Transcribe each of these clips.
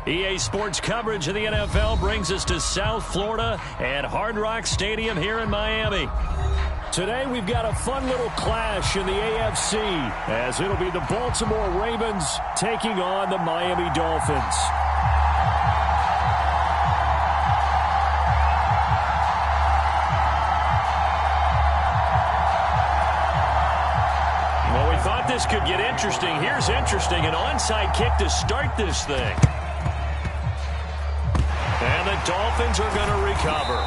EA Sports coverage of the NFL brings us to South Florida and Hard Rock Stadium here in Miami. Today we've got a fun little clash in the AFC as it'll be the Baltimore Ravens taking on the Miami Dolphins. Well, we thought this could get interesting. Here's interesting, an onside kick to start this thing. And the Dolphins are going to recover.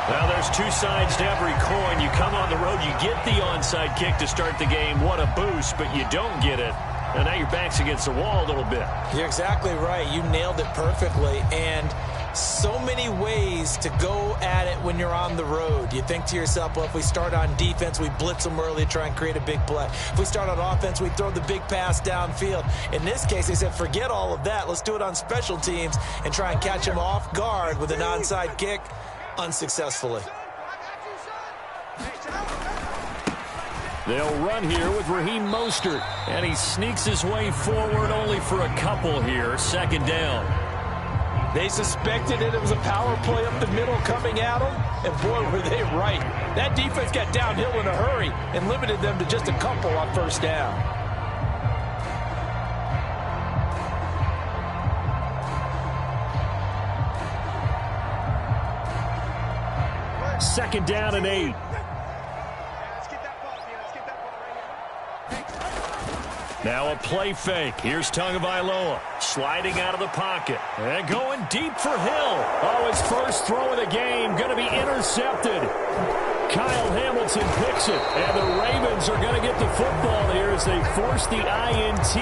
Well, there's two sides to every coin. You come on the road, you get the onside kick to start the game. What a boost, but you don't get it. And now your back's against the wall a little bit. You're exactly right. You nailed it perfectly. And so many ways to go at it when you're on the road. You think to yourself, well, if we start on defense, we blitz them early, try and create a big play. If we start on offense, we throw the big pass downfield. In this case, they said, forget all of that. Let's do it on special teams and try and catch them off guard with an onside kick unsuccessfully. They'll run here with Raheem Mostert, and he sneaks his way forward only for a couple here. Second down. They suspected it was a power play up the middle coming at them, and boy, were they right. That defense got downhill in a hurry and limited them to just a couple on first down. Second down and 8. Now a play fake. Here's Tagovailoa sliding out of the pocket and going deep for Hill. Oh, his first throw of the game going to be intercepted. Kyle Hamilton picks it, and the Ravens are going to get the football here as they force the INT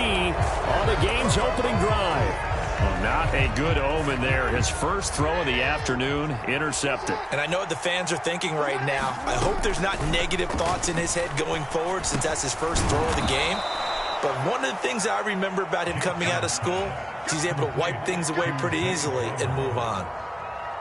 on the game's opening drive. Well, not a good omen there. His first throw of the afternoon intercepted. And I know what the fans are thinking right now. I hope there's not negative thoughts in his head going forward since that's his first throw of the game. But one of the things I remember about him coming out of school is he's able to wipe things away pretty easily and move on.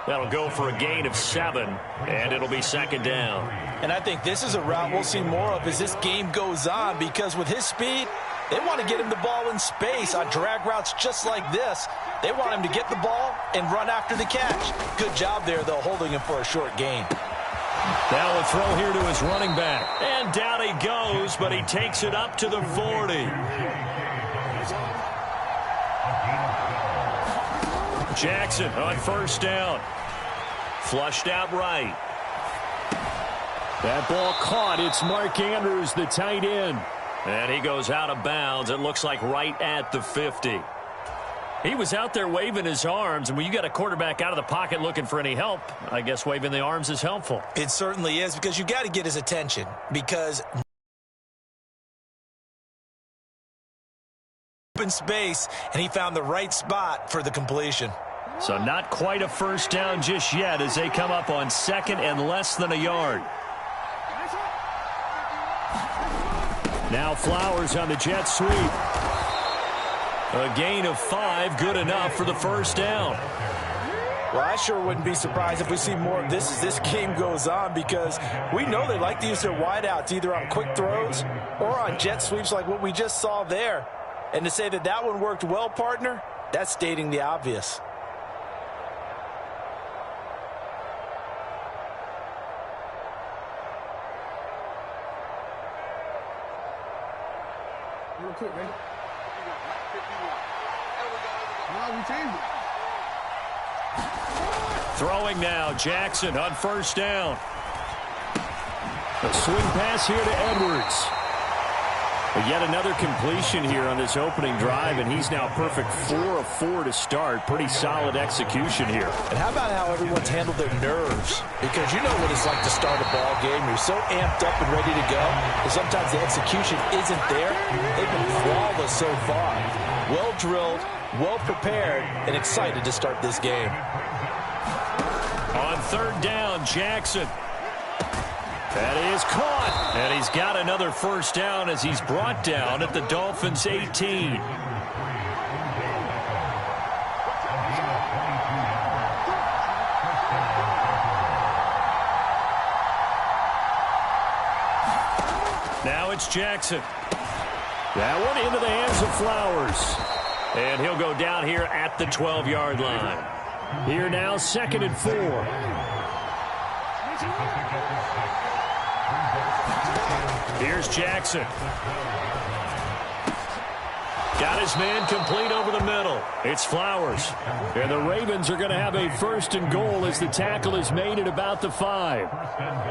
That'll go for a gain of 7, and it'll be second down. And I think this is a route we'll see more of as this game goes on, because with his speed, they want to get him the ball in space on drag routes just like this. They want him to get the ball and run after the catch. Good job there, though, holding him for a short gain. Now a throw here to his running back. And down he goes, but he takes it up to the 40. Jackson on first down. Flushed out right. That ball caught. It's Mark Andrews, the tight end. And he goes out of bounds. It looks like right at the 50. He was out there waving his arms, and when you got a quarterback out of the pocket looking for any help, I guess waving the arms is helpful. It certainly is, because you got to get his attention, because open space, and he found the right spot for the completion. So not quite a first down just yet as they come up on second and less than a yard. Now Flowers on the jet sweep. A gain of 5, good enough for the first down. Well, I sure wouldn't be surprised if we see more of this as this game goes on, because we know they like to use their wideouts either on quick throws or on jet sweeps like what we just saw there. And to say that that one worked well, partner, that's stating the obvious. Real quick, man. We changed it. Throwing now, Jackson on first down. A swing pass here to Edwards. But yet another completion here on this opening drive, and he's now perfect 4 of 4 to start. Pretty solid execution here. And how about how everyone's handled their nerves? Because you know what it's like to start a ball game. You're so amped up and ready to go, and sometimes the execution isn't there. They've been flawless so far. Well drilled, well prepared, and excited to start this game. On third down, Jackson. That is caught, and he's got another first down as he's brought down at the Dolphins' 18. Now it's Jackson. That one into the hands of Flowers. And he'll go down here at the 12-yard line. Here now, 2nd and 4. Here's Jackson. Got his man complete over the middle. It's Flowers. And the Ravens are going to have a 1st and goal as the tackle is made at about the 5.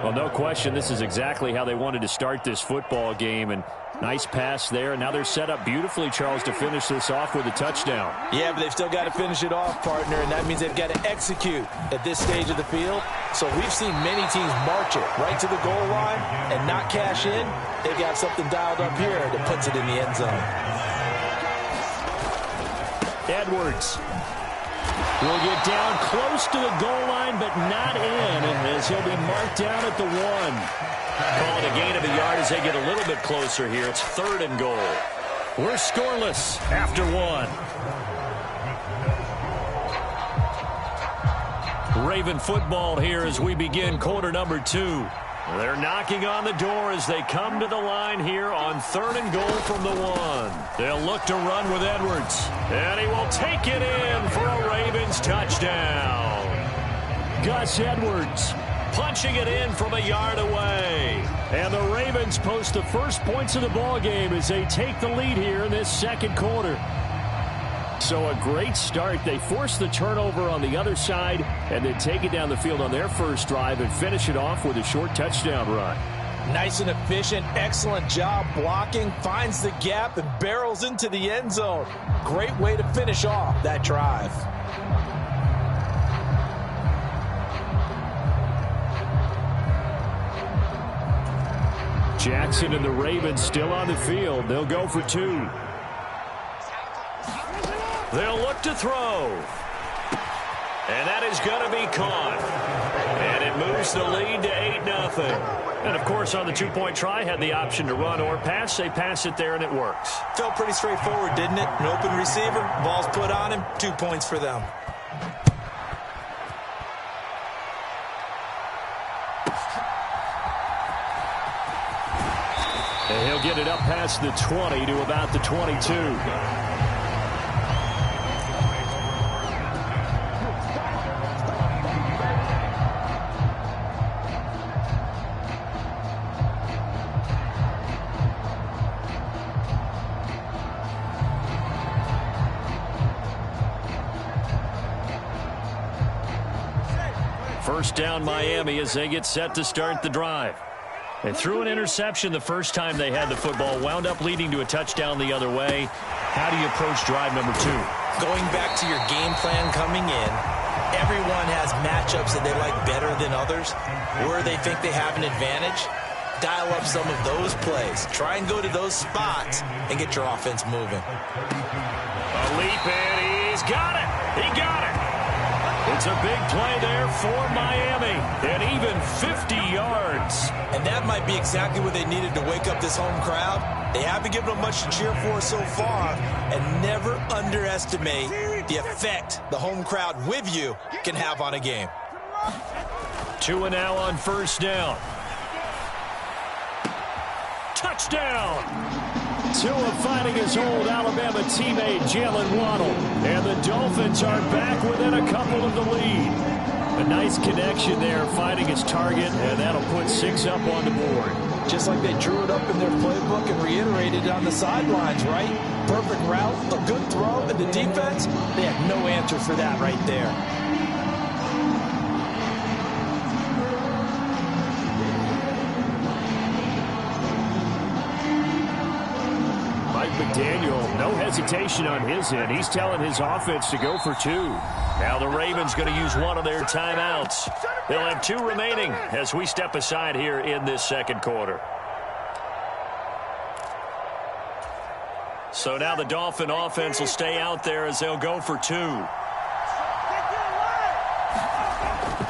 Well, no question, this is exactly how they wanted to start this football game. And nice pass there. And now they're set up beautifully, Charles, to finish this off with a touchdown. Yeah, but they've still got to finish it off, partner, and that means they've got to execute at this stage of the field. So we've seen many teams march it right to the goal line and not cash in. They've got something dialed up here that puts it in the end zone. Edwards will get down close to the goal line, but not in, as he'll be marked down at the 1. Call it a gain of a yard as they get a little bit closer here. It's 3rd and goal. We're scoreless after 1. Raven football here as we begin quarter number 2. They're knocking on the door as they come to the line here on 3rd and goal from the 1. They'll look to run with Edwards. And he will take it in for a Ravens touchdown. Gus Edwards punching it in from a yard away. And the Ravens post the first points of the ball game as they take the lead here in this 2nd quarter. So a great start. They force the turnover on the other side and then take it down the field on their first drive and finish it off with a short touchdown run. Nice and efficient. Excellent job blocking. Finds the gap and barrels into the end zone. Great way to finish off that drive. Jackson and the Ravens still on the field. They'll go for 2. They'll look to throw. And that is going to be caught. And it moves the lead to 8-0. And, of course, on the 2-point try, had the option to run or pass. They pass it there, and it works. Felt pretty straightforward, didn't it? An open receiver, ball's put on him, 2 points for them. And he'll get it up past the 20 to about the 22. First down Miami as they get set to start the drive. They threw an interception the first time they had the football, wound up leading to a touchdown the other way. How do you approach drive number 2? Going back to your game plan coming in, everyone has matchups that they like better than others, where they think they have an advantage. Dial up some of those plays. Try and go to those spots and get your offense moving. A leap in. He's got it. He got it. It's a big play there for Miami, and even 50 yards. And that might be exactly what they needed to wake up this home crowd. They haven't given them much to cheer for so far, and never underestimate the effect the home crowd with you can have on a game. 2 now on first down. Touchdown! Tua fighting his old Alabama teammate, Jalen Waddle. And the Dolphins are back within a couple of the lead. A nice connection there, finding his target, and that'll put 6 up on the board. Just like they drew it up in their playbook and reiterated it on the sidelines, right? Perfect route, a good throw, and the defense, they had no answer for that right there. McDaniel, no hesitation on his end. He's telling his offense to go for 2. Now the Ravens going to use one of their timeouts. They'll have 2 remaining as we step aside here in this second quarter. So now the Dolphin offense will stay out there as they'll go for 2.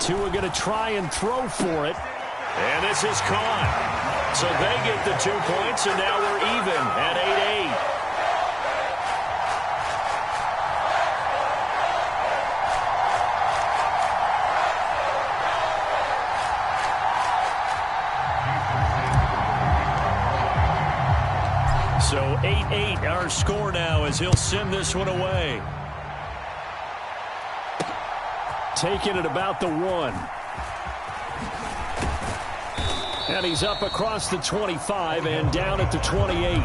Tua going to try and throw for it. And this is caught. So they get the 2 points, and now we're even at 8-8. So 8-8 our score now as he'll send this one away. Taking it about the 1. And he's up across the 25 and down at the 28.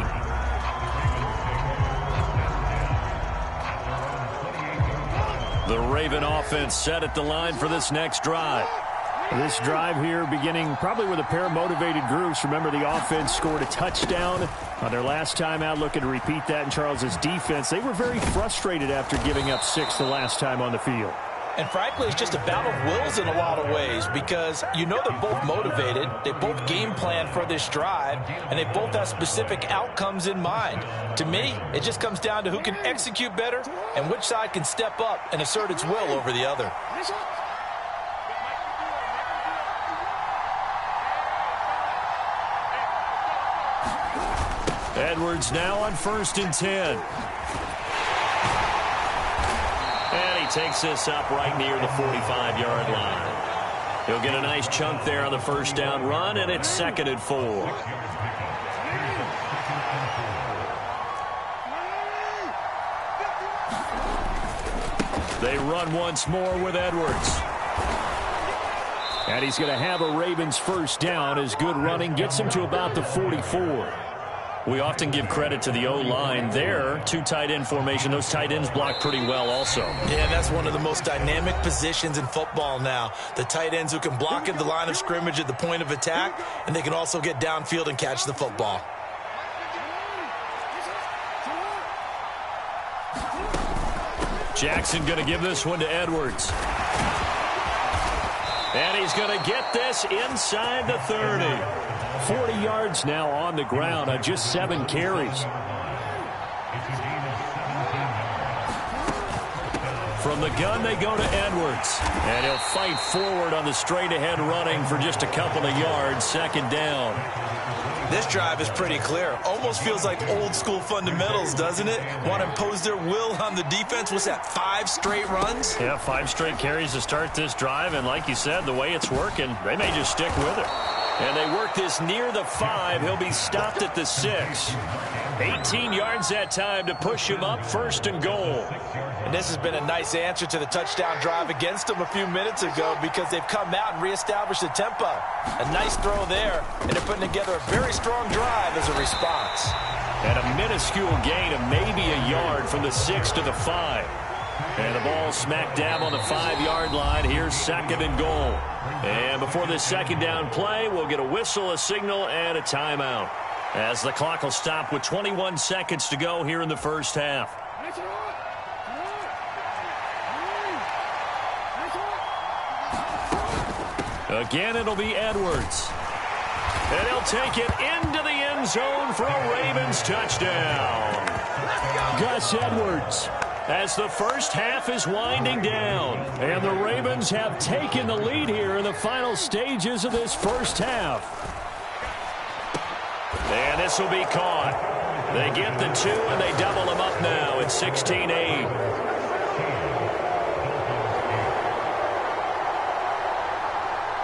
The Raven offense set at the line for this next drive. This drive here beginning probably with a pair of motivated groups. Remember, the offense scored a touchdown on their last time out, looking to repeat that in Charles's defense. They were very frustrated after giving up 6 the last time on the field. And frankly, it's just a battle of wills in a lot of ways because you know they're both motivated. They both game plan for this drive, and they both have specific outcomes in mind. To me, it just comes down to who can execute better and which side can step up and assert its will over the other. Edwards now on 1st and 10. And he takes this up right near the 45-yard line. He'll get a nice chunk there on the first down run, and it's 2nd and 4. They run once more with Edwards. And he's going to have a Ravens first down as good running gets him to about the 44. We often give credit to the O-line there. 2 tight end formation. Those tight ends block pretty well also. Yeah, that's one of the most dynamic positions in football now. The tight ends who can block at the line of scrimmage at the point of attack, and they can also get downfield and catch the football. Jackson going to give this one to Edwards. And he's going to get this inside the 30. 40 yards now on the ground on just 7 carries. From the gun, they go to Edwards. And he'll fight forward on the straight-ahead running for just a couple of yards. 2nd down. This drive is pretty clear. Almost feels like old-school fundamentals, doesn't it? Want to impose their will on the defense. What's that, 5 straight runs? Yeah, 5 straight carries to start this drive. And like you said, the way it's working, they may just stick with it. And they work this near the 5. He'll be stopped at the 6. 18 yards that time to push him up 1st and goal. And this has been a nice answer to the touchdown drive against them a few minutes ago because they've come out and reestablished the tempo. A nice throw there, and they're putting together a very strong drive as a response. And a minuscule gain of maybe a yard from the 6 to the 5. And the ball smack dab on the 5-yard line. Here's 2nd and goal. And before this 2nd down play, we'll get a whistle, a signal, and a timeout, as the clock will stop with 21 seconds to go here in the first half. Again, it'll be Edwards. And he'll take it into the end zone for a Ravens touchdown. Gus Edwards, as the first half is winding down. And the Ravens have taken the lead here in the final stages of this first half. And this will be caught. They get the 2, and they double them up now at 16-8.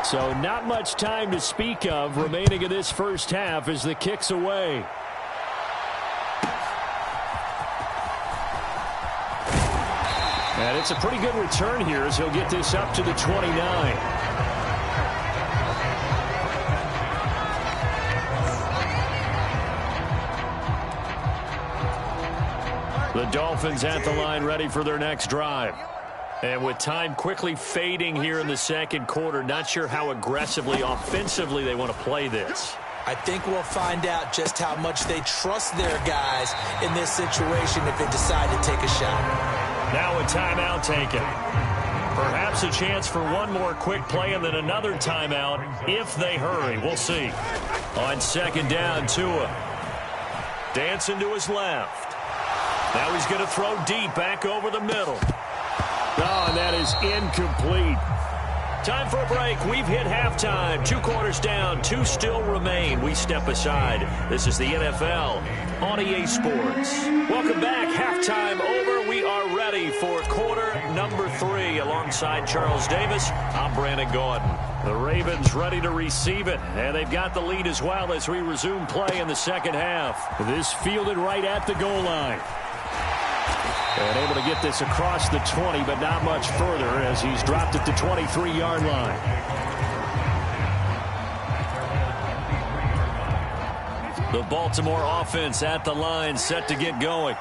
So not much time to speak of remaining in this first half as the kick's away. And it's a pretty good return here as he'll get this up to the 29. The Dolphins at the line ready for their next drive. And with time quickly fading here in the 2nd quarter, not sure how aggressively, offensively they want to play this. I think we'll find out just how much they trust their guys in this situation if they decide to take a shot. Now a timeout taken. Perhaps a chance for one more quick play and then another timeout if they hurry. We'll see. On 2nd down, Tua. Dancing to his left. Now he's going to throw deep back over the middle. Oh, and that is incomplete. Time for a break. We've hit halftime. 2 quarters down. 2 still remain. We step aside. This is the NFL on EA Sports. Welcome back. Halftime over. We are ready for quarter number 3. Alongside Charles Davis, I'm Brandon Gordon. The Ravens ready to receive it, and they've got the lead as well as we resume play in the second half. This fielded right at the goal line. And able to get this across the 20, but not much further as he's dropped it to 23-yard line. The Baltimore offense at the line, set to get going.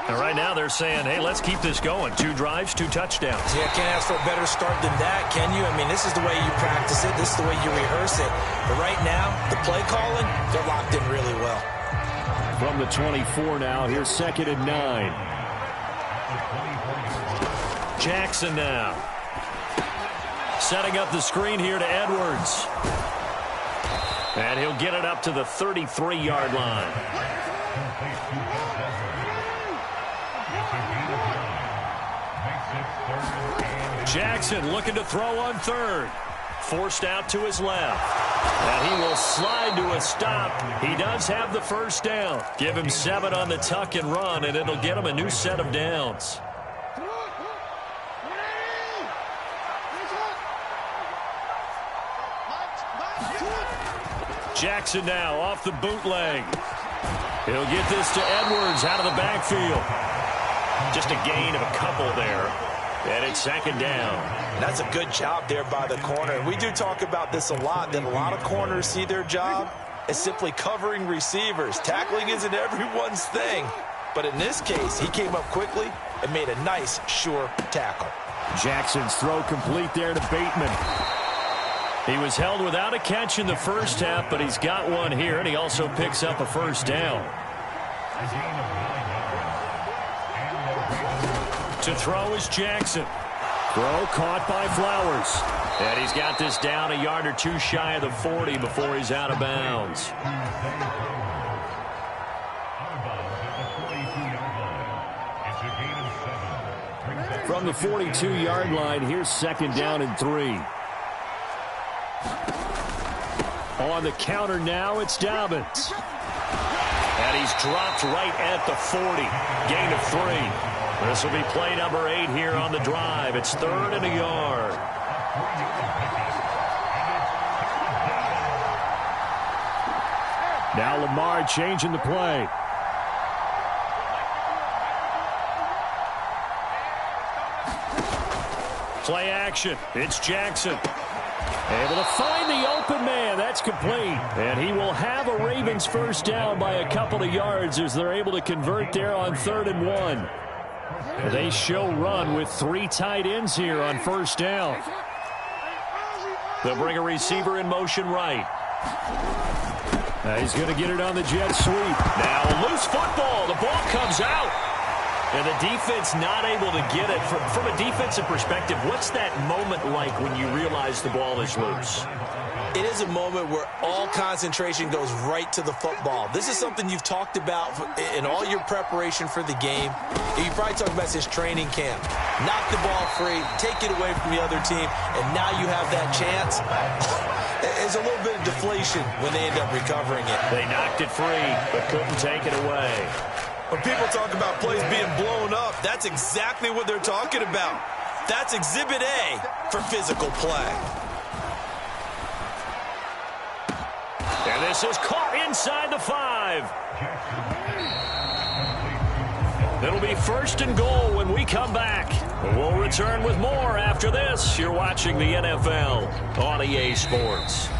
And right now they're saying, hey, let's keep this going. 2 drives, 2 touchdowns. Yeah, can't ask for a better start than that, can you? I mean, this is the way you practice it. This is the way you rehearse it. But right now, the play calling, they're locked in really well. From the 24 now, here's 2nd and 9. Jackson now. Setting up the screen here to Edwards. And he'll get it up to the 33-yard line. Jackson looking to throw on 3rd. Forced out to his left. And he will slide to a stop. He does have the first down. Give him 7 on the tuck and run, and it'll get him a new set of downs. Jackson now off the bootleg. He'll get this to Edwards out of the backfield. Just a gain of a couple there. And it's 2nd down. That's a good job there by the corner. We do talk about this a lot, that a lot of corners see their job as simply covering receivers. Tackling isn't everyone's thing. But in this case, he came up quickly and made a nice, sure tackle. Jackson's throw complete there to Bateman. He was held without a catch in the first half, but he's got one here, and he also picks up a first down. To throw is Jackson. Throw caught by Flowers. And he's got this down a yard or 2 shy of the 40 before he's out of bounds. From the 42-yard line, here's 2nd down and 3. On the counter now, it's Dobbins. And he's dropped right at the 40. Gain of 3. This will be play number 8 here on the drive. It's 3rd and a yard. Now Lamar changing the play. Play action. It's Jackson. Able to find the open man. That's complete. And he will have a Ravens first down by a couple of yards as they're able to convert there on 3rd and 1. They show run with 3 tight ends here on first down. They'll bring a receiver in motion right. He's going to get it on the jet sweep. Now a loose football. The ball comes out. And the defense not able to get it. From a defensive perspective, what's that moment like when you realize the ball is loose? It is a moment where all concentration goes right to the football. This is something you've talked about in all your preparation for the game. You probably talked about this training camp. Knock the ball free, take it away from the other team, and now you have that chance. There's a little bit of deflation when they end up recovering it. They knocked it free, but couldn't take it away. When people talk about plays being blown up, that's exactly what they're talking about. That's Exhibit A for physical play. And this is caught inside the 5. It'll be 1st and goal when we come back. We'll return with more after this. You're watching the NFL on EA Sports.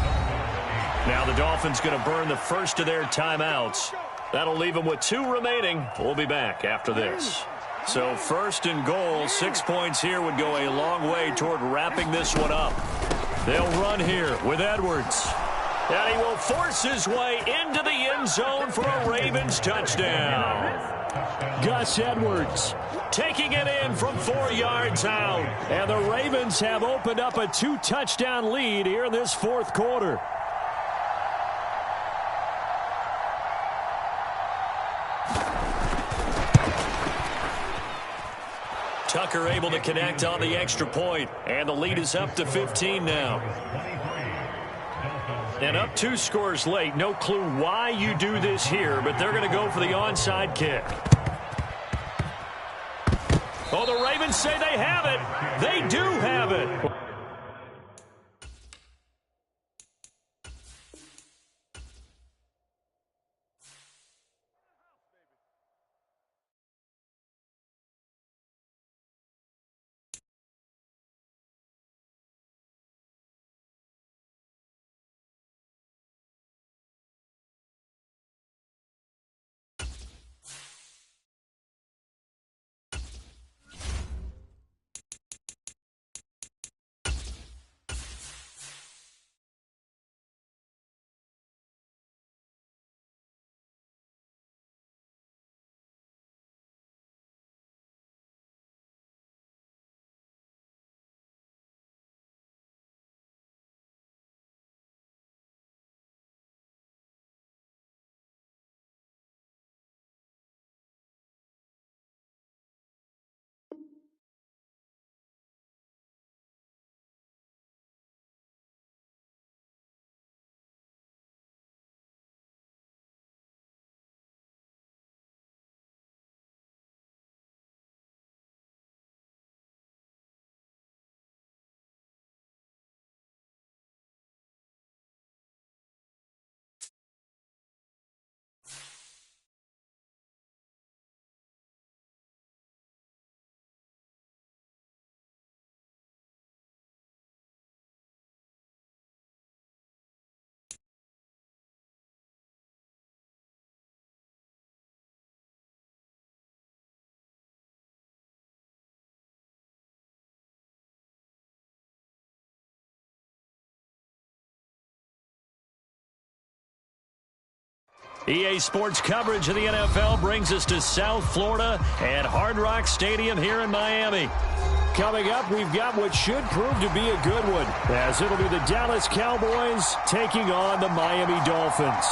Now the Dolphins going to burn the first of their timeouts. That'll leave them with 2 remaining. We'll be back after this. So 1st and goal, 6 points here would go a long way toward wrapping this one up. They'll run here with Edwards. And he will force his way into the end zone for a Ravens touchdown. Gus Edwards taking it in from 4 yards out. And the Ravens have opened up a 2-touchdown lead here in this 4th quarter. Tucker able to connect on the extra point, and the lead is up to 15 now. And up 2 scores late. No clue why you do this here, but they're going to go for the onside kick. Oh, the Ravens say they have it. They do have it. EA Sports coverage of the NFL brings us to South Florida and Hard Rock Stadium here in Miami. Coming up, we've got what should prove to be a good one, as it'll be the Dallas Cowboys taking on the Miami Dolphins.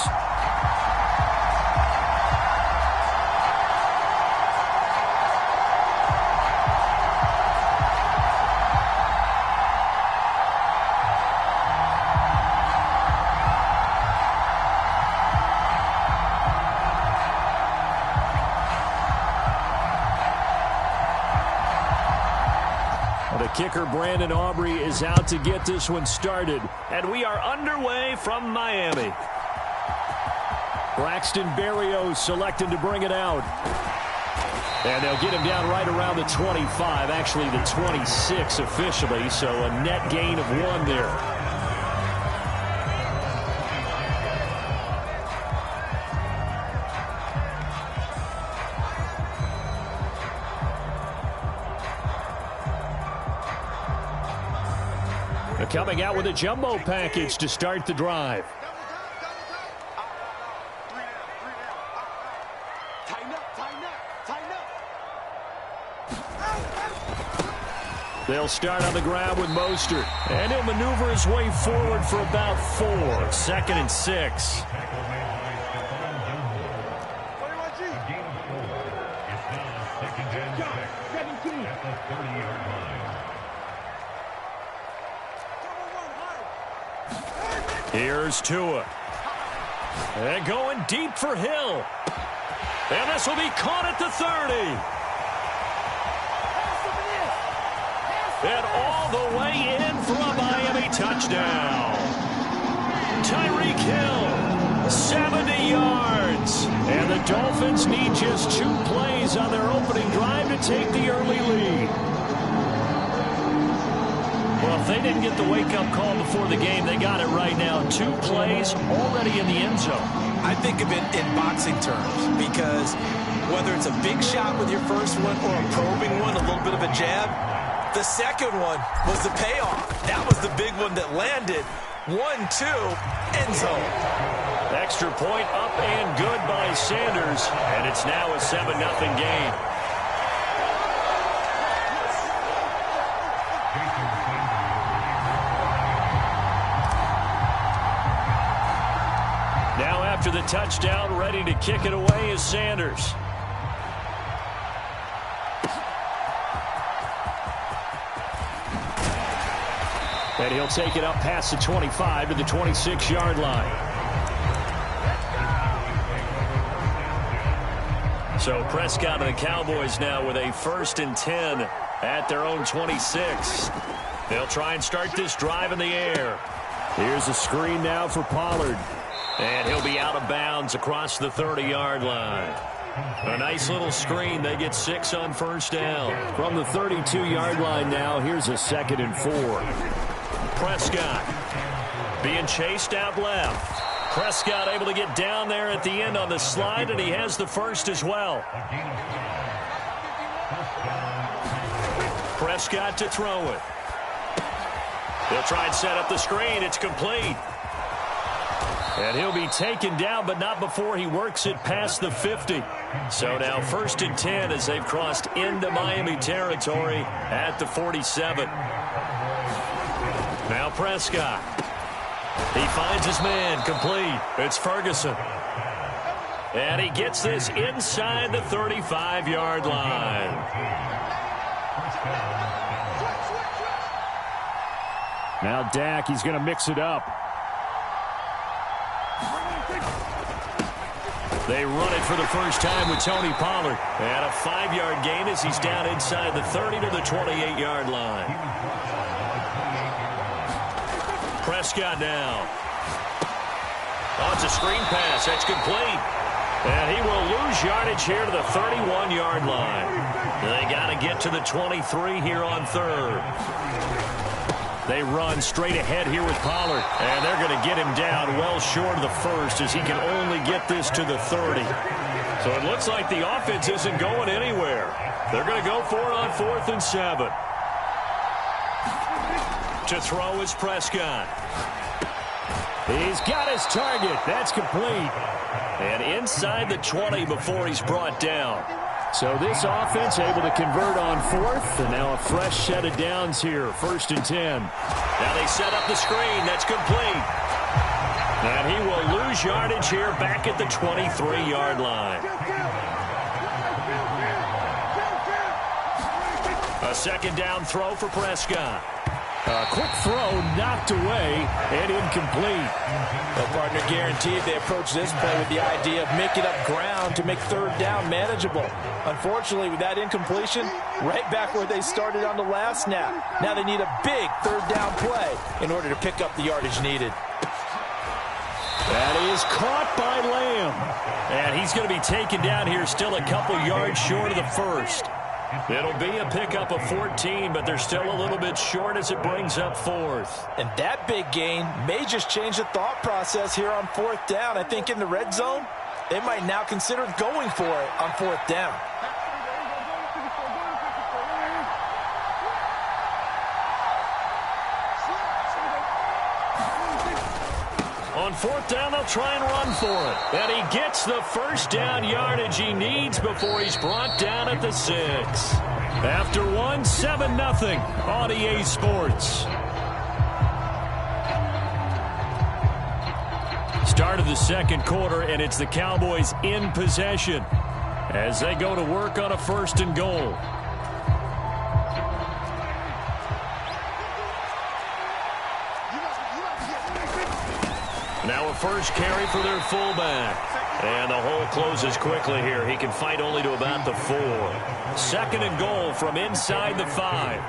Kicker Brandon Aubrey is out to get this one started. And we are underway from Miami. Braxton Berrios selected to bring it out. And they'll get him down right around the 25, actually the 26 officially, so a net gain of 1 there. Coming out with a jumbo package to start the drive. They'll start on the ground with Mostert, and he'll maneuver his way forward for about 4. 2nd and 6. Here's Tua. And going deep for Hill. And this will be caught at the 30. And all the way in for a Miami touchdown. Tyreek Hill, 70 yards. And the Dolphins need just 2 plays on their opening drive to take the early lead. Well, if they didn't get the wake-up call before the game, they got it right now. 2 plays already in the end zone. I think of it in boxing terms, because whether it's a big shot with your first one or a probing one, a little bit of a jab, the second one was the payoff. That was the big one that landed. 1-2, end zone. Extra point up and good by Sanders, and it's now a 7-0 game. Now after the touchdown, ready to kick it away is Sanders. And he'll take it up past the 25 to the 26-yard line. So Prescott and the Cowboys now with a 1st and 10 at their own 26. They'll try and start this drive in the air. Here's a screen now for Pollard. And he'll be out of bounds across the 30-yard line. A nice little screen. They get 6 on 1st down. From the 32-yard line now, here's a 2nd and 4. Prescott being chased out left. Prescott able to get down there at the end on the slide, and he has the 1st as well. Prescott to throw it. He'll try and set up the screen. It's complete. And he'll be taken down, but not before he works it past the 50. So now 1st and 10 as they've crossed into Miami territory at the 47. Now Prescott. He finds his man complete. It's Ferguson. And he gets this inside the 35-yard line. Now Dak, he's going to mix it up. They run it for the first time with Tony Pollard. And a 5-yard gain as he's down inside the 30 to the 28-yard line. Prescott now. Oh, it's a screen pass. That's complete. And he will lose yardage here to the 31-yard line. They got to get to the 23 here on 3rd. They run straight ahead here with Pollard. And they're going to get him down well short of the 1st as he can only get this to the 30. So it looks like the offense isn't going anywhere. They're going to go for it on 4th and 7. To throw is Prescott. He's got his target. That's complete. And inside the 20 before he's brought down. So this offense able to convert on 4th. And now a fresh set of downs here. 1st and 10. Now they set up the screen. That's complete. And he will lose yardage here back at the 23-yard line. A 2nd down throw for Prescott. A quick throw knocked away and incomplete. Well, partner, guaranteed they approach this play with the idea of making up ground to make 3rd down manageable. Unfortunately, with that incompletion, right back where they started on the last snap. Now they need a big 3rd down play in order to pick up the yardage needed. That is caught by Lamb. And he's going to be taken down here still a couple yards short of the 1st. It'll be a pickup of 14, but they're still a little bit short as it brings up 4th. And that big gain may just change the thought process here on 4th down. I think in the red zone, they might now consider going for it on 4th down. On 4th down, they'll try and run for it. And he gets the 1st down yardage he needs before he's brought down at the 6. After 1, 7-0 on EA Sports. Start of the 2nd quarter, and it's the Cowboys in possession as they go to work on a 1st and goal. Now a first carry for their fullback. And the hole closes quickly here. He can fight only to about the 4. 2nd and goal from inside the 5.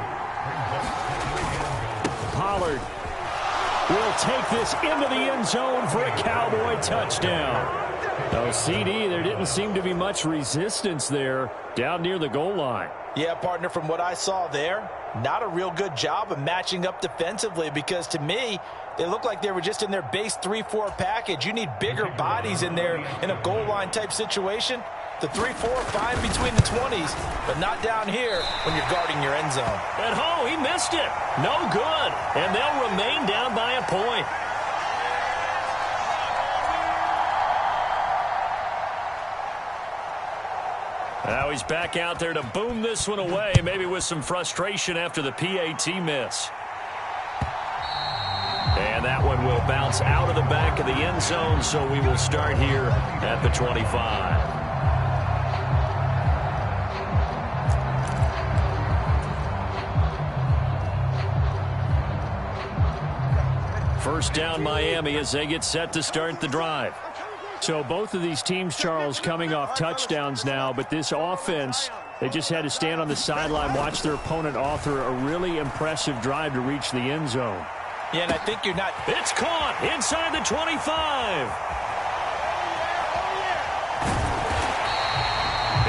Pollard will take this into the end zone for a Cowboy touchdown. Oh, CD, there didn't seem to be much resistance there down near the goal line. Yeah, partner, from what I saw there, not a real good job of matching up defensively because to me, they look like they were just in their base 3-4 package. You need bigger bodies in there in a goal line type situation. The 3-4 fine between the 20s, but not down here when you're guarding your end zone. And he missed it. No good. And they'll remain down by a point. Now he's back out there to boom this one away, maybe with some frustration after the PAT miss. And that one will bounce out of the back of the end zone, so we will start here at the 25. First down Miami as they get set to start the drive. So both of these teams, Charles, coming off touchdowns now, but this offense, they just had to stand on the sideline, watch their opponent author a really impressive drive to reach the end zone. Yeah, and I think you're not... It's caught inside the 25.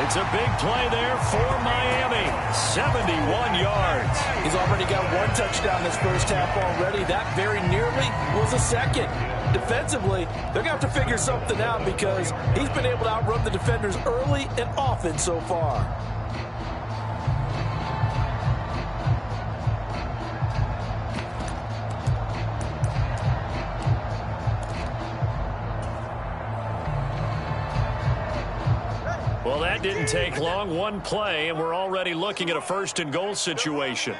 It's a big play there for Miami. 71 yards. He's already got one touchdown this first half already. That very nearly was a second. Defensively, they're going to have to figure something out because he's been able to outrun the defenders early and often so far. Well, that didn't take long. One play, and we're already looking at a first and goal situation.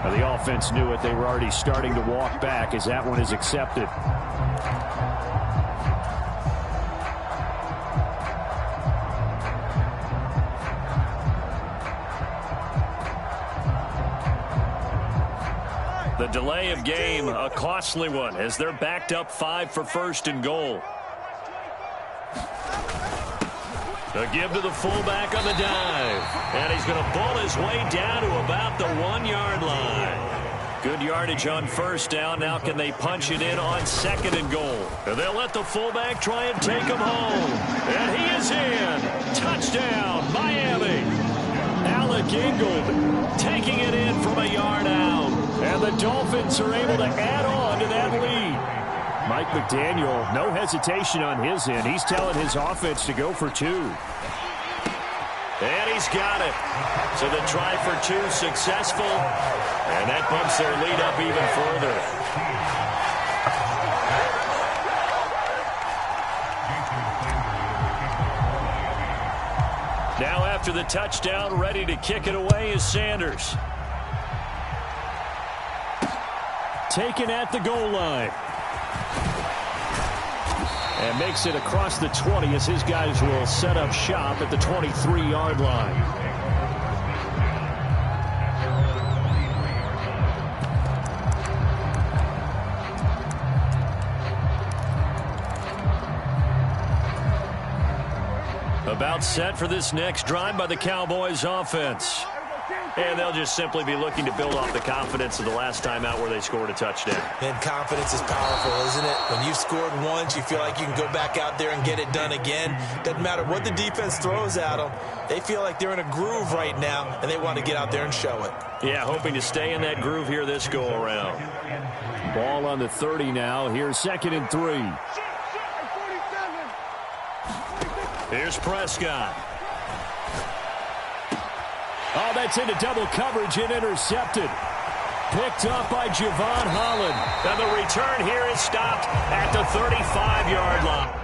Now, the offense knew it. They were already starting to walk back as that one is accepted. The delay of game, a costly one, as they're backed up 5 for first and goal. The give to the fullback on the dive. And he's going to bull his way down to about the 1-yard line. Good yardage on first down. Now can they punch it in on second and goal? And they'll let the fullback try and take him home. And he is in. Touchdown, Miami. Alec Ingold taking it in from a yard out. And the Dolphins are able to add on to that lead. Mike McDaniel, no hesitation on his end. He's telling his offense to go for 2. And he's got it. So the try for 2 successful. And that bumps their lead up even further. Now after the touchdown, ready to kick it away is Sanders. Taken at the goal line. And makes it across the 20 as his guys will set up shop at the 23-yard line. About set for this next drive by the Cowboys offense. And they'll just simply be looking to build off the confidence of the last time out where they scored a touchdown. And confidence is powerful, isn't it? When you've scored once, you feel like you can go back out there and get it done again. Doesn't matter what the defense throws at them. They feel like they're in a groove right now, and they want to get out there and show it. Yeah, hoping to stay in that groove here this go-around. Ball on the 30 now. Here's 2nd and 3. Here's Prescott. Oh, that's into double coverage and intercepted. Picked up by Javon Holland. And the return here is stopped at the 35-yard line.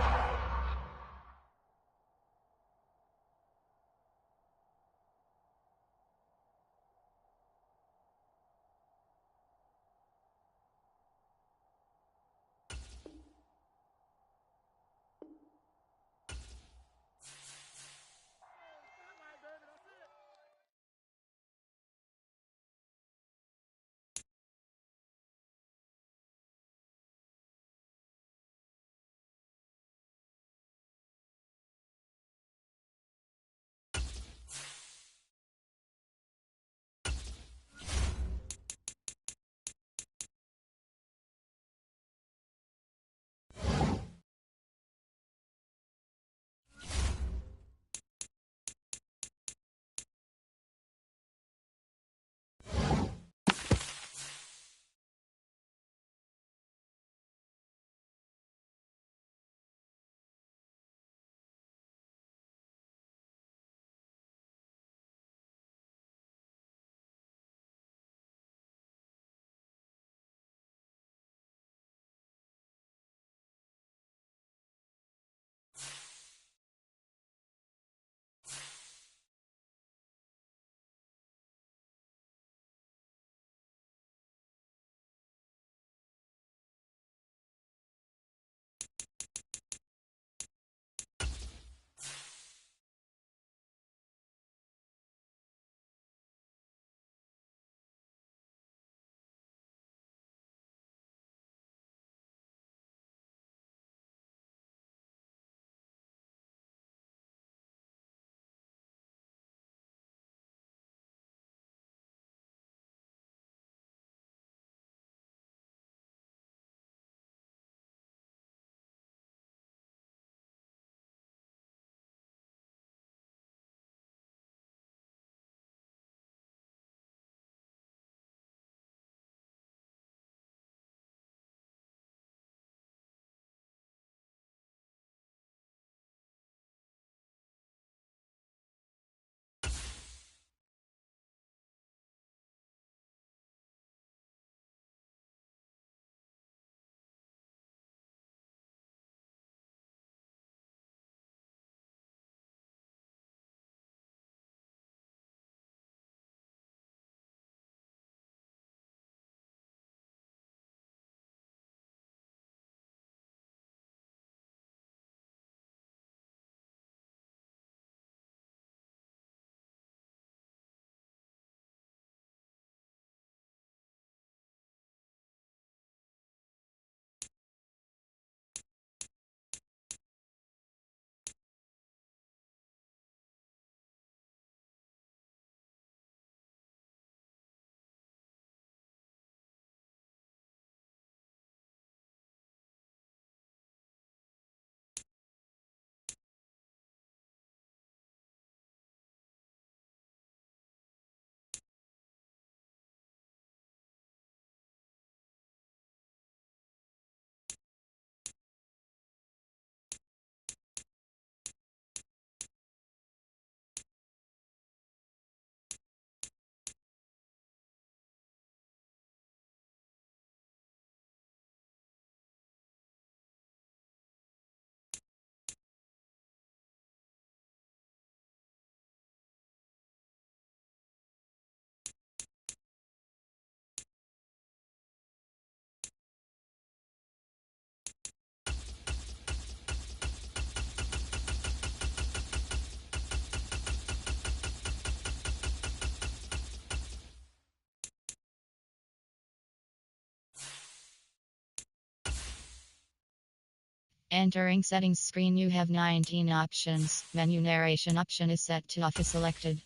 Entering settings screen, you have 19 options. Menu narration option is set to off is selected.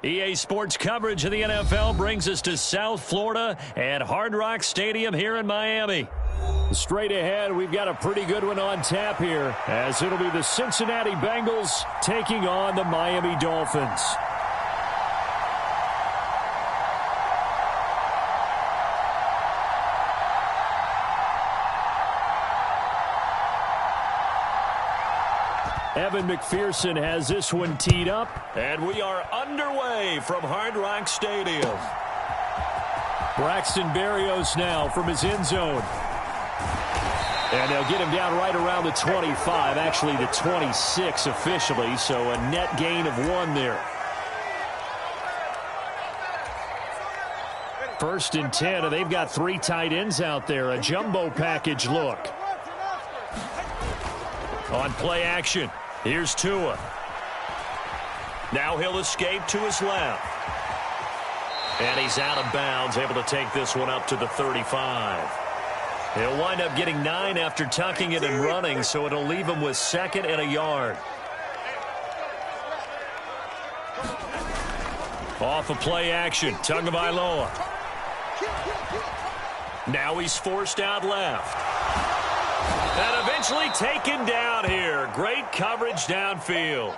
EA Sports coverage of the NFL brings us to South Florida at Hard Rock Stadium here in Miami. Straight ahead, we've got a pretty good one on tap here, as it'll be the Cincinnati Bengals taking on the Miami Dolphins. Evan McPherson has this one teed up. And we are underway from Hard Rock Stadium. Braxton Berrios now from his end zone. And they'll get him down right around the 25, actually the 26 officially, so a net gain of 1 there. 1st and 10, and they've got 3 tight ends out there, a jumbo package look. On play action, here's Tua. Now he'll escape to his left. And he's out of bounds, able to take this one up to the 35. He'll wind up getting 9 after tucking it and running, so it'll leave him with 2nd and a yard. Off of play action, Tagovailoa. Now he's forced out left. And eventually taken down here. Great coverage downfield.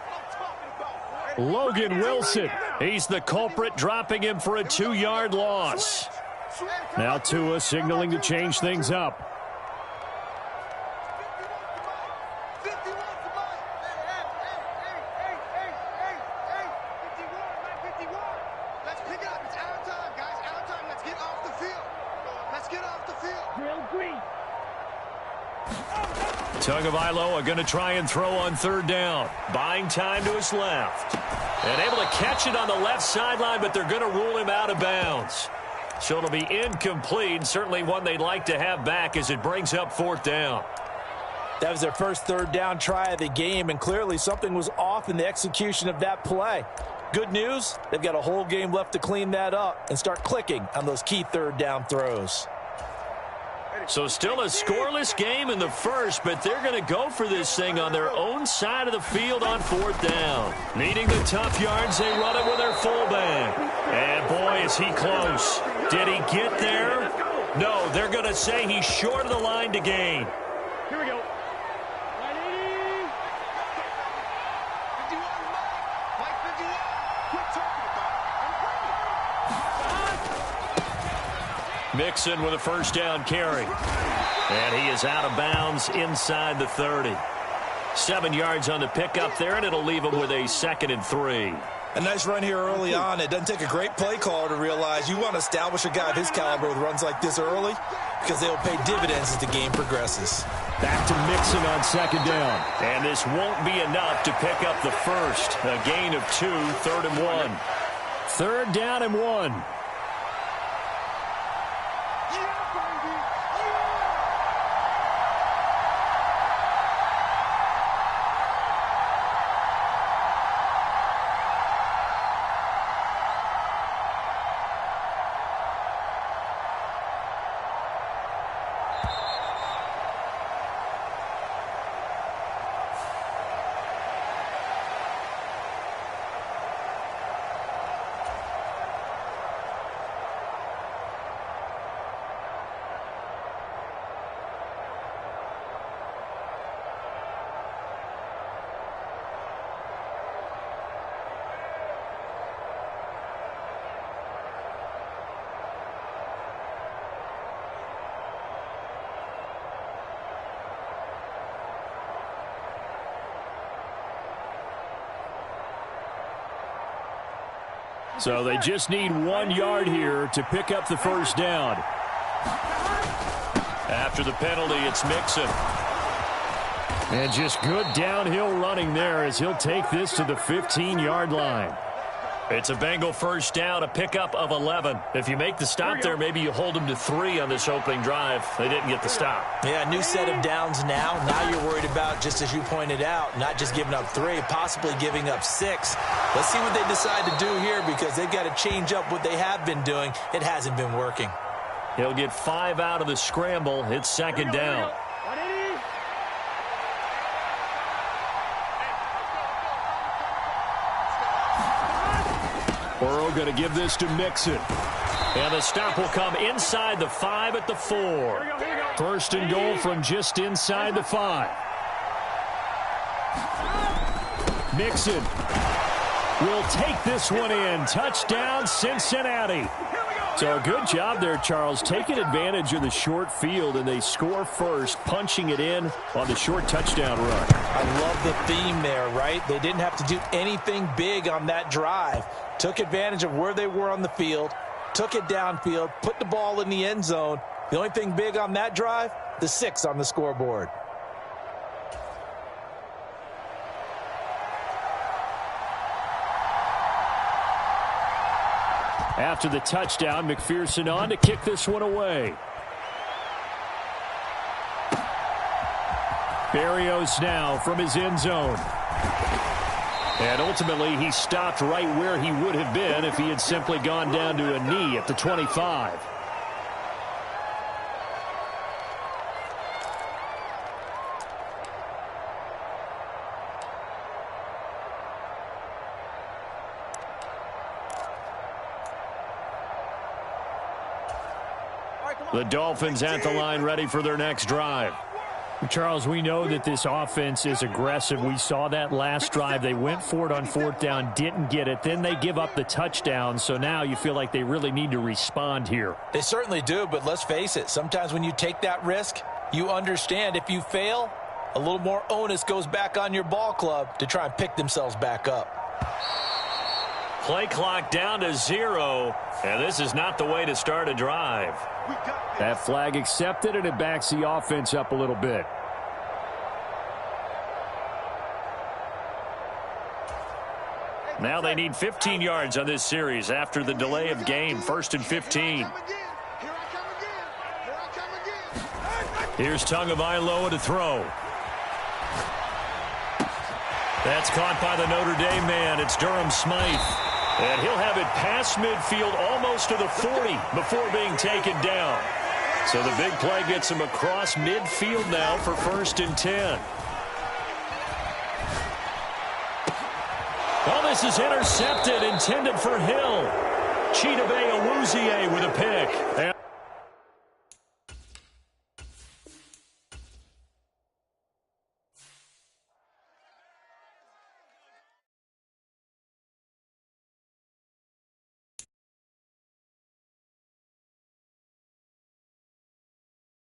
Logan Wilson, he's the culprit, dropping him for a 2-yard loss. Now Tua signaling to change things up. Let's pick it up. It's out of time, guys. Out of time. Let's get off the field. Let's get off the field. Tagovailoa going to try and throw on 3rd down. Buying time to his left. And able to catch it on the left sideline, but they're going to rule him out of bounds. So it'll be incomplete, certainly one they'd like to have back as it brings up 4th down. That was their first 3rd down try of the game, and clearly something was off in the execution of that play. Good news, they've got a whole game left to clean that up and start clicking on those key 3rd down throws. So still a scoreless game in the first, but they're going to go for this thing on their own side of the field on 4th down. Needing the tough yards, they run it with their fullback. And boy, is he close. Did he get there? No, they're going to say he's short of the line to gain. Here we go. Mixon with a 1st down carry. And he is out of bounds inside the 30. 7 yards on the pickup there, and it'll leave him with a 2nd and 3. A nice run here early on. It doesn't take a great play caller to realize you want to establish a guy of his caliber with runs like this early, because they'll pay dividends as the game progresses. Back to Mixon on 2nd down. And this won't be enough to pick up the first. A gain of 2, 3rd and 1. 3rd down and 1. So they just need 1 yard here to pick up the 1st down. After the penalty, it's Mixon. And just good downhill running there as he'll take this to the 15-yard line. It's a Bengal 1st down, a pickup of 11. If you make the stop there, maybe you hold them to 3 on this opening drive. They didn't get the stop. Yeah, new set of downs now. Now you're worried about, just as you pointed out, not just giving up 3, possibly giving up 6. Let's see what they decide to do here, because they've got to change up what they have been doing. It hasn't been working. He'll get 5 out of the scramble. It's 2nd down. Burrow going to give this to Mixon. And the stop will come inside the 5 at the 4. First and goal from just inside the 5. Mixon will take this one in. Touchdown, Cincinnati. So a good job there, Charles, taking advantage of the short field, and they score first, punching it in on the short touchdown run. I love the theme there, right? They didn't have to do anything big on that drive. Took advantage of where they were on the field, took it downfield, put the ball in the end zone. The only thing big on that drive, the 6 on the scoreboard. After the touchdown, McPherson on to kick this one away. Berrios now from his end zone. And ultimately, he stopped right where he would have been if he had simply gone down to a knee at the 25. The Dolphins at the line, ready for their next drive. Charles, we know that this offense is aggressive. We saw that last drive. They went for it on 4th down, didn't get it. Then they give up the touchdown. So now you feel like they really need to respond here. They certainly do, but let's face it. Sometimes when you take that risk, you understand if you fail, a little more onus goes back on your ball club to try and pick themselves back up. Play clock down to 0, and this is not the way to start a drive. That flag accepted, and it backs the offense up a little bit. Now they need 15 yards on this series after the delay of game. 1st and 15. Here's Tagovailoa to throw. That's caught by the Notre Dame man. It's Durham Smythe. And he'll have it past midfield almost to the 40 before being taken down. So the big play gets him across midfield now for 1st and 10. Well, this is intercepted, intended for Hill. Chidobe Awuzie with a pick.